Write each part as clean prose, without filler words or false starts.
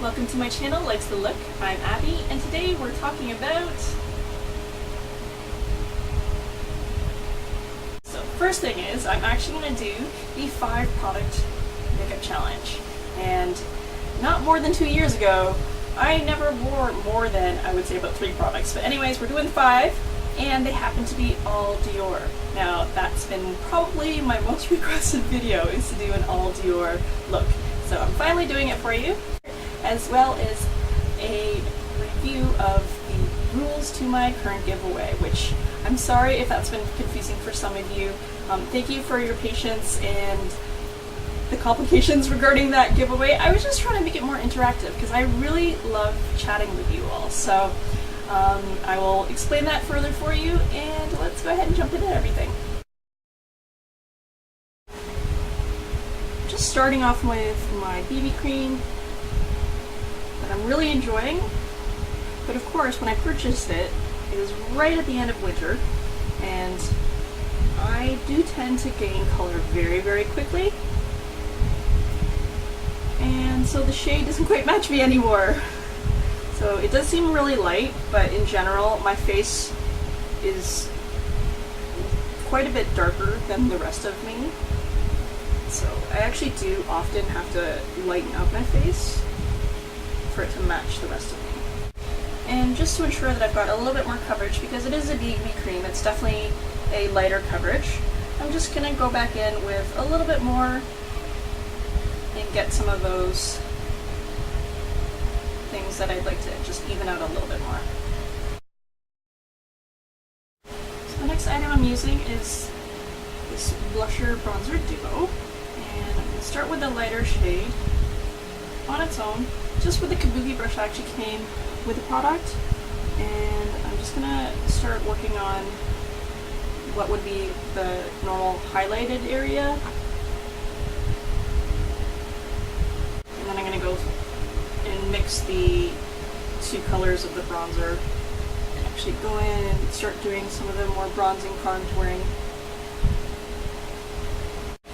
Welcome to my channel, Likes the Look. I'm Abby, and today we're talking about... So first thing is, I'm actually going to do the 5 product makeup challenge. And not more than 2 years ago, I never wore more than, I would say, about 3 products. But anyways, we're doing 5, and they happen to be all Dior. Now, that's been probably my most requested video, is to do an all Dior look. So I'm finally doing it for you, as well as a review of the rules to my current giveaway, which I'm sorry if that's been confusing for some of you. Thank you for your patience and the complications regarding that giveaway. I was just trying to make it more interactive because I really love chatting with you all. So I will explain that further for you, and let's go ahead and jump into everything. Just starting off with my BB cream that I'm really enjoying, but of course when I purchased it, it was right at the end of winter, and I do tend to gain color very, very quickly, and so the shade doesn't quite match me anymore. So it does seem really light, but in general my face is quite a bit darker than the rest of me. So I actually do often have to lighten up my face for it to match the rest of me. And just to ensure that I've got a little bit more coverage, because it is a BB cream, it's definitely a lighter coverage, I'm just going to go back in with a little bit more and get some of those things that I'd like to just even out a little bit more. So the next item I'm using is this blusher bronzer duo. And I'm going to start with the lighter shade on its own, just with the kabuki brush that actually came with the product. And I'm just going to start working on what would be the normal highlighted area. And then I'm going to go and mix the 2 colors of the bronzer and actually go in and start doing some of the more bronzing contouring.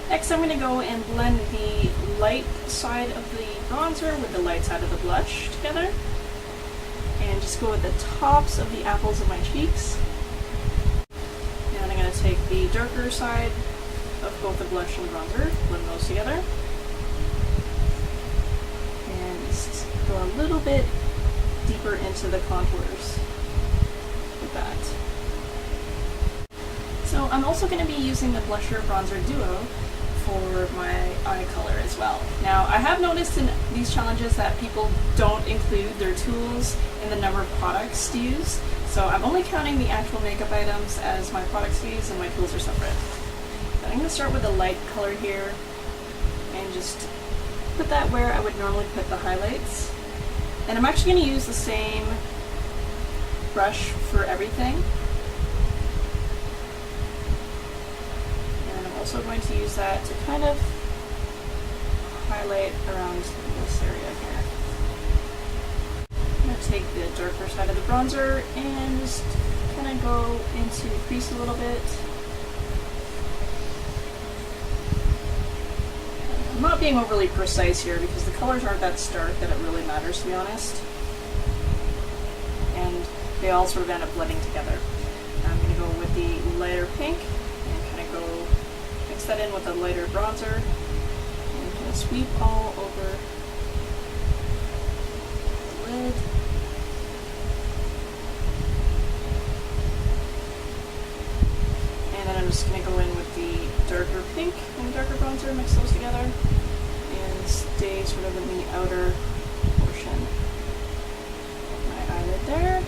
Next, I'm going to go and blend the light side of the bronzer with the light side of the blush together, and just go with the tops of the apples of my cheeks. And then I'm going to take the darker side of both the blush and bronzer, blend those together, and just go a little bit deeper into the contours with that. So I'm also going to be using the blusher bronzer duo for my eye color as well. Now, I have noticed in these challenges that people don't include their tools in the number of products used, so I'm only counting the actual makeup items as my products used and my tools are separate. But I'm going to start with a light color here and just put that where I would normally put the highlights. And I'm actually going to use the same brush for everything. Also going to use that to kind of highlight around this area here. I'm going to take the darker side of the bronzer and just kind of go into the crease a little bit. I'm not being overly precise here because the colors aren't that stark that it really matters, to be honest. And they all sort of end up blending together. Now I'm going to go with the lighter pink and kind of go mix that in with a lighter bronzer and kind of sweep all over the lid. And then I'm just going to go in with the darker pink and darker bronzer, mix those together, and stay sort of in the outer portion of my eyelid there.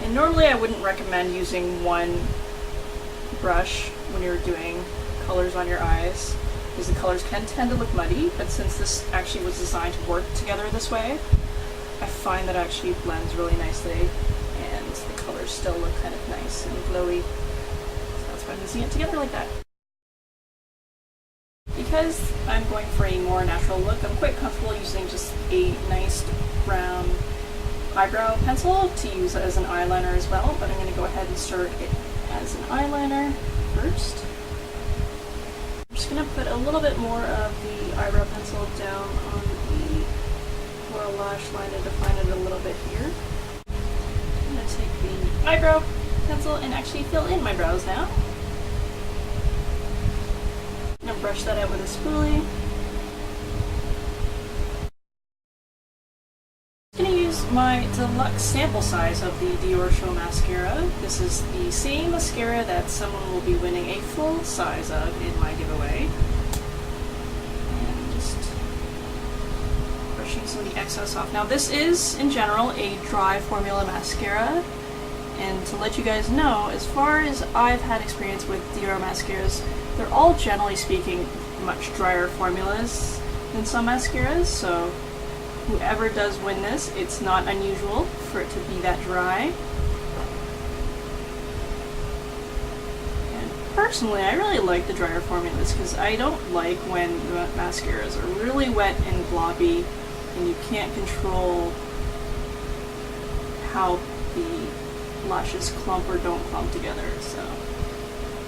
And normally I wouldn't recommend using one brush when you're doing colors on your eyes, because the colors can tend to look muddy, but since this actually was designed to work together this way, I find that it actually blends really nicely and the colors still look kind of nice and glowy. So that's why I'm using it together like that. Because I'm going for a more natural look, I'm quite comfortable using just a nice brown eyebrow pencil to use as an eyeliner as well, but I'm going to go ahead and start as an eyeliner first. I'm just going to put a little bit more of the eyebrow pencil down on the lower lash line to define it a little bit here. I'm going to take the eyebrow pencil and actually fill in my brows now. I'm going to brush that out with a spoolie. I'm going to use my deluxe sample size of the Dior Show Mascara. This is the same mascara that someone will be winning a full size of in my giveaway. And just brushing some of the excess off. Now this is, in general, a dry formula mascara. And to let you guys know, as far as I've had experience with Dior mascaras, they're all, generally speaking, much drier formulas than some mascaras, so whoever does win this, it's not unusual for it to be that dry. And personally, I really like the drier formulas because I don't like when the mascaras are really wet and globby and you can't control how the lashes clump or don't clump together. So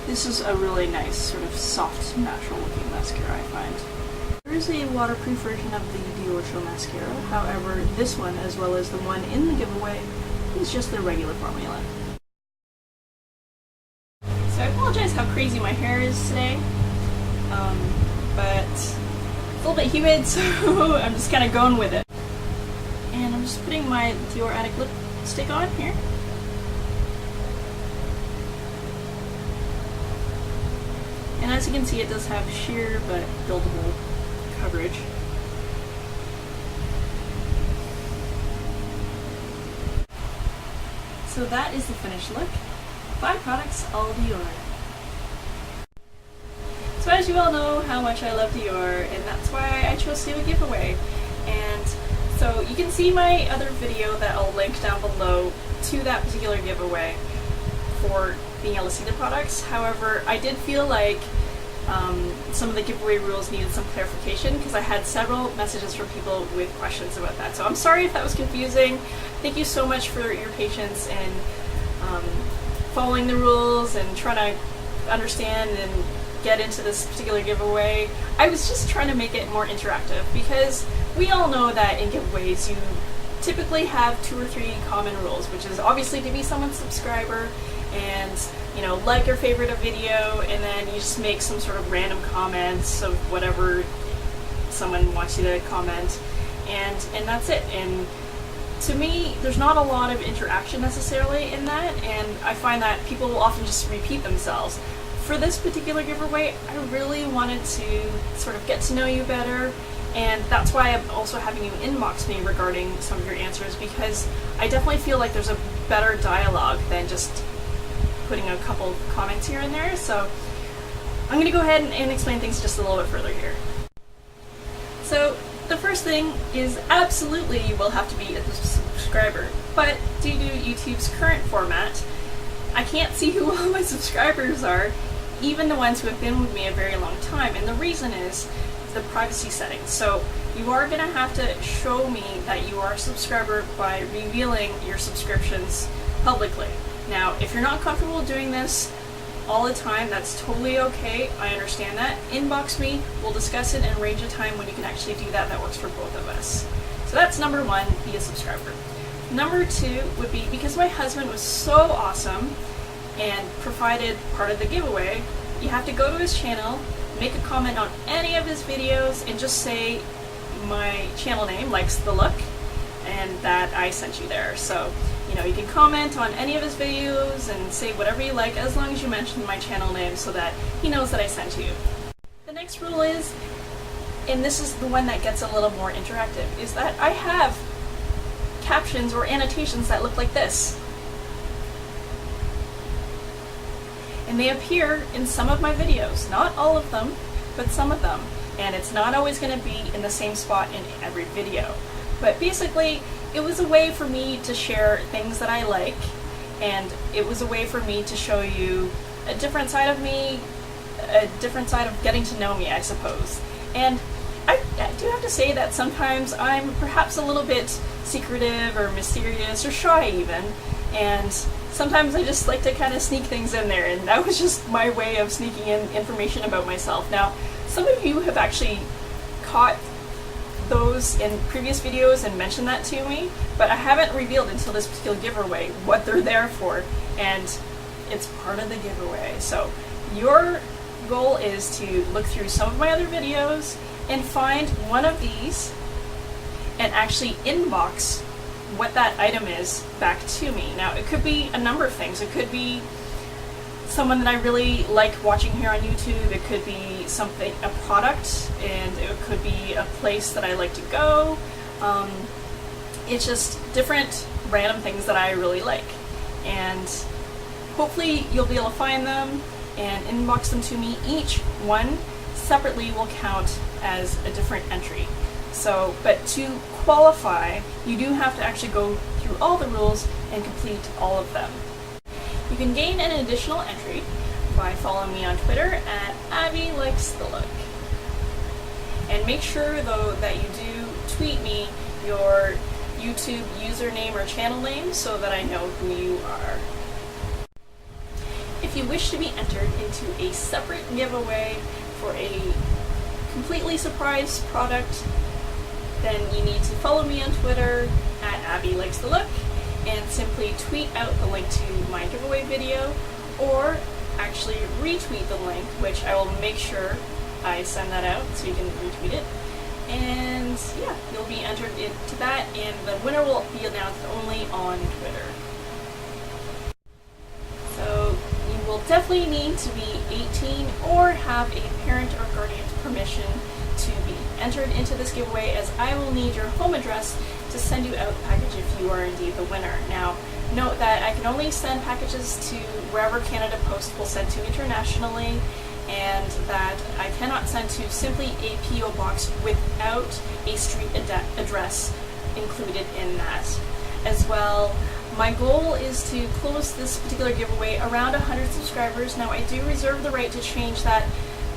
this is a really nice, sort of soft, natural looking mascara, I find. There is a waterproof version of the Dior Show Mascara, however this one, as well as the one in the giveaway, is just the regular formula. So I apologize how crazy my hair is today, but it's a little bit humid, so I'm just kind of going with it. And I'm just putting my Dior Addict lipstick on here. And as you can see, it does have sheer but buildable coverage. So that is the finished look. 5 products, all Dior. So as you all know how much I love Dior, and that's why I chose to do a giveaway. And so you can see my other video that I'll link down below to that particular giveaway for being able to see the products. However, I did feel like some of the giveaway rules needed some clarification because I had several messages from people with questions about that. So I'm sorry if that was confusing. Thank you so much for your patience and following the rules and trying to understand and get into this particular giveaway. I was just trying to make it more interactive because we all know that in giveaways you typically have 2 or 3 common rules, which is obviously to be someone's subscriber and, you know, like or favorite a video, and then you just make some sort of random comments of whatever someone wants you to comment, and that's it. And to me, there's not a lot of interaction necessarily in that, and I find that people will often just repeat themselves. For this particular giveaway, I really wanted to sort of get to know you better, and that's why I'm also having you inbox me regarding some of your answers, because I definitely feel like there's a better dialogue than just putting a couple comments here and there. So I'm going to go ahead and explain things just a little bit further here. So the first thing is absolutely you will have to be a subscriber, but due to YouTube's current format, I can't see who all my subscribers are, even the ones who have been with me a very long time, and the reason is the privacy settings. So you are going to have to show me that you are a subscriber by revealing your subscriptions publicly. Now, if you're not comfortable doing this all the time, that's totally okay. I understand that. Inbox me, we'll discuss it and arrange a time when you can actually do that that works for both of us. So that's number 1, be a subscriber. Number 2 would be, because my husband was so awesome and provided part of the giveaway, you have to go to his channel, make a comment on any of his videos, and just say my channel name, likesthelook, and that I sent you there. So, you know, you can comment on any of his videos and say whatever you like as long as you mention my channel name so that he knows that I sent you. The next rule is, and this is the one that gets a little more interactive, is that I have captions or annotations that look like this. And they appear in some of my videos, not all of them, but some of them. And it's not always going to be in the same spot in every video. But basically, it was a way for me to share things that I like, and it was a way for me to show you a different side of me, a different side of getting to know me, I suppose. And I do have to say that sometimes I'm perhaps a little bit secretive or mysterious or shy even, and sometimes I just like to kind of sneak things in there, and that was just my way of sneaking in information about myself. Now, some of you have actually caught those in previous videos and mentioned that to me, but I haven't revealed until this particular giveaway what they're there for, and it's part of the giveaway. So your goal is to look through some of my other videos and find one of these and actually inbox what that item is back to me. Now, it could be a number of things. It could be someone that I really like watching here on YouTube. It could be something, a product, and it could be a place that I like to go. It's just different random things that I really like. And hopefully you'll be able to find them and inbox them to me. Each one separately will count as a different entry. So, but to qualify, you do have to actually go through all the rules and complete all of them. You can gain an additional entry by following me on Twitter at @likesthelook. And make sure though that you do tweet me your YouTube username or channel name so that I know who you are. If you wish to be entered into a separate giveaway for a completely surprise product, then you need to follow me on Twitter at @likesthelook and simply tweet out the link to my giveaway video, or actually retweet the link, which I will make sure I send that out so you can retweet it. And yeah, you'll be entered into that, and the winner will be announced only on Twitter. So you will definitely need to be 18 or have a parent or guardian's permission to be entered into this giveaway, as I will need your home address to send you out the package if you are indeed the winner. Now, note that I can only send packages to wherever Canada Post will send to internationally, and that I cannot send to simply a P.O. box without a street address included in that. As well, my goal is to close this particular giveaway around 100 subscribers. Now, I do reserve the right to change that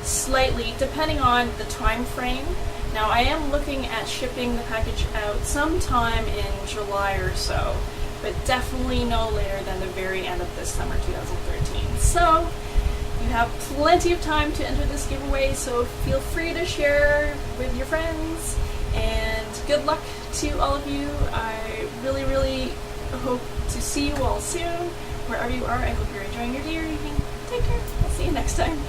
slightly depending on the time frame. Now, I am looking at shipping the package out sometime in July or so, but definitely no later than the very end of this summer 2013. So you have plenty of time to enter this giveaway, so feel free to share with your friends, and good luck to all of you. I really hope to see you all soon. Wherever you are, I hope you're enjoying your day or evening. Take care. I'll see you next time.